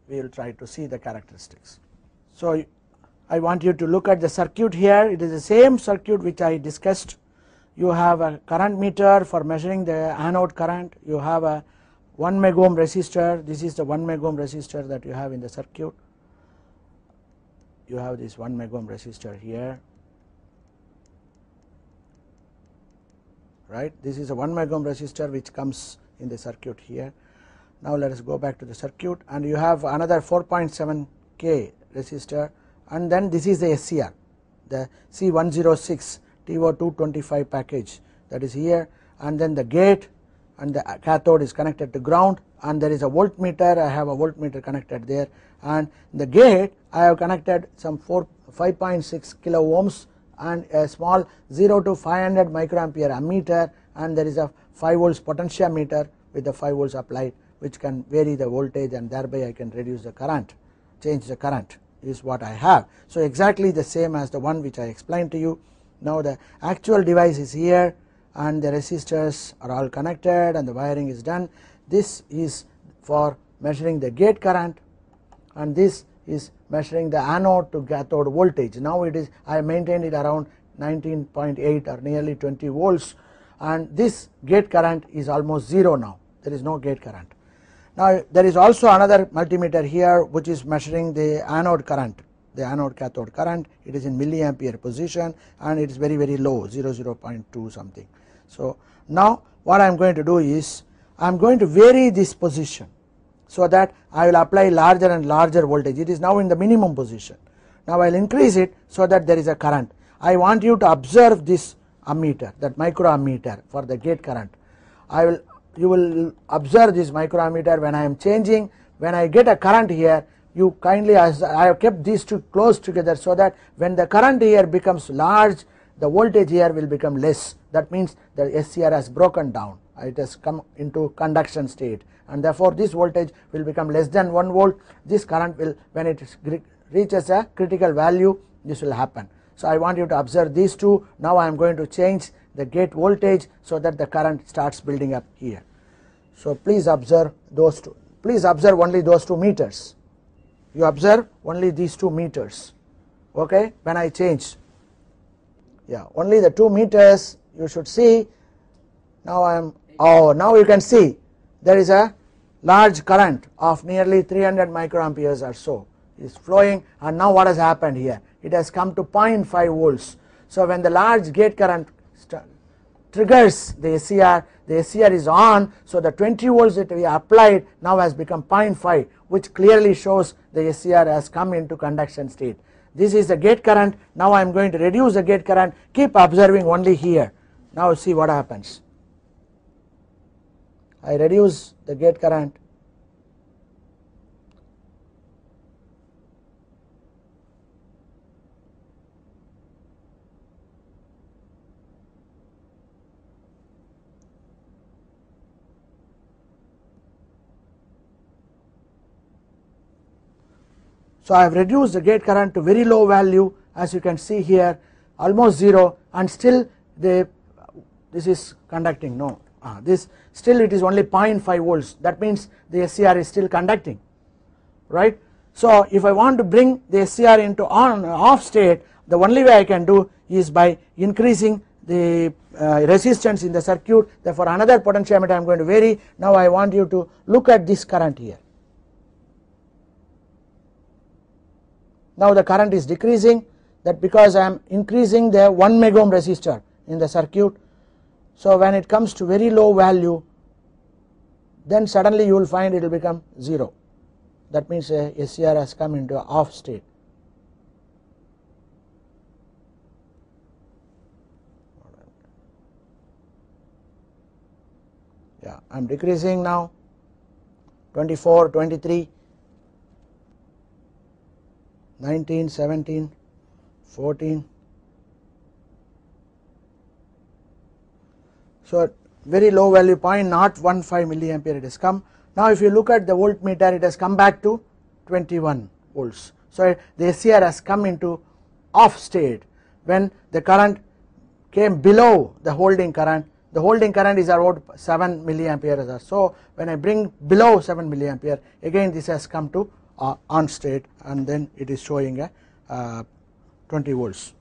we will try to see the characteristics. So I want you to look at the circuit here. It is the same circuit which I discussed. You have a current meter for measuring the anode current, you have a 1 megohm resistor. This is the 1 megohm resistor that you have in the circuit. You have this 1 megohm resistor here, right. This is a 1 megohm resistor which comes in the circuit here. Now let us go back to the circuit, and you have another 4.7 K resistor, and then this is the SCR, the C106 TO225 package that is here, and then the gate and the cathode is connected to ground, and there is a voltmeter. I have a voltmeter connected there, and the gate I have connected some 5.6 kilo ohms and a small 0 to 500 microampere ammeter, and there is a 5 volts potentiometer with the 5 volts applied, which can vary the voltage, and thereby I can reduce the current, change the current is what I have. So exactly the same as the one which I explained to you. Now the actual device is here, and the resistors are all connected and the wiring is done. This is for measuring the gate current, and this is measuring the anode to cathode voltage. Now it is, I maintained it around 19.8 or nearly 20 volts, and this gate current is almost 0 now. There is no gate current. Now there is also another multimeter here which is measuring the anode current, the anode cathode current. It is in milliampere position, and it is very low, 0.2 something. So now what I am going to do is I am going to vary this position so that I will apply larger and larger voltage. It is now in the minimum position. Now I will increase it so that there is a current. I want you to observe this ammeter, that microammeter for the gate current. You will observe this microammeter when I am changing. When I get a current here, you kindly, as I have kept these two close together, so that when the current here becomes large, the voltage here will become less. That means the SCR has broken down, it has come into conduction state, and therefore this voltage will become less than 1 volt. This current will, when it reaches a critical value, this will happen. So I want you to observe these two. Now I am going to change the gate voltage so that the current starts building up here. So please observe those two. Please observe only those 2 meters. You observe only these 2 meters. Okay, when I change, yeah, only the 2 meters you should see. Now I am, now you can see there is a large current of nearly 300 microamperes or so is flowing, and now what has happened here? It has come to 0.5 volts. So when the large gate current triggers the SCR is on, so the 20 volts that we applied now has become 0.5, which clearly shows the SCR has come into conduction state. This is the gate current. Now I am going to reduce the gate current. Keep observing only here. Now see what happens. I reduce the gate current. So I have reduced the gate current to very low value, as you can see here, almost 0, and still this is conducting. No, this still it is only 0.5 volts. That means the SCR is still conducting, right? So if I want to bring the SCR into off state, the only way I can do is by increasing the resistance in the circuit. Therefore another potentiometer I am going to vary. Now I want you to look at this current here. Now the current is decreasing, that because I am increasing the 1 megohm resistor in the circuit. So when it comes to very low value, then suddenly you will find it will become 0. That means SCR has come into off state. Yeah, I am decreasing now, 24, 23. 19, 17, 14. So very low value, 0.015 milliampere it has come. Now if you look at the voltmeter, it has come back to 21 volts. So the SCR has come into off state when the current came below the holding current. The holding current is about 7 milliampere or so. When I bring below 7 milliampere, again this has come to on state, and then it is showing a 20 volts.